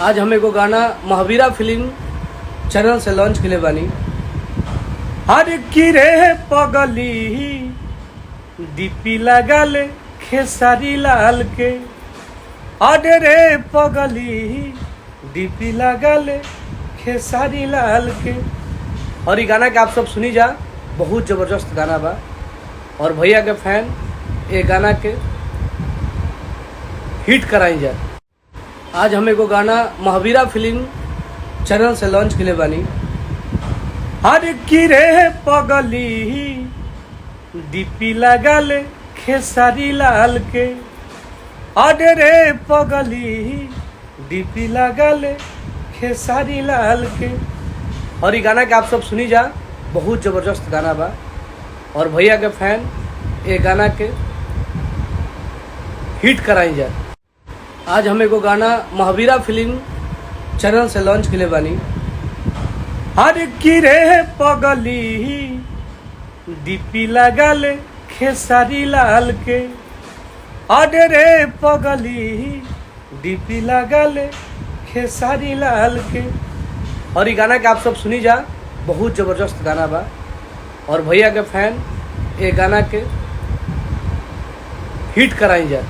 आज हम एगो गाना महावीरा फिल्म चैनल से लॉन्च के बानी। हर किरे पगली डीपी लगल खेसारी लाल के, अरे रे पगली डीपी लगल खेसारी लाल के। और ये गाना के आप सब सुनी जा, बहुत ज़बरदस्त गाना बा। और भैया के फैन ये गाना के हिट कराई जा। आज हम एगो गाना महावीरा फिल्म चैनल से लॉन्च के बानी। हर किरे पगली डीपी लगल खेसारी लाल के, अरे रे पगली डीपी लगल खेसारी लाल के। और ये गाना के आप सब सुनी जा, बहुत ज़बरदस्त गाना बा। और भैया के फैन ये गाना के हिट कराई जा। आज हम एगो गाना महावीरा फिल्म चैनल से लॉन्च के बानी। हर किरे पगली डीपी लगल खेसारी लाल के, अरे रे पगली डीपी लगल खेसारी लाल के। और ये गाना के आप सब सुनी जा, बहुत ज़बरदस्त गाना बा। और भैया के फैन ये गाना के हिट कराई जा।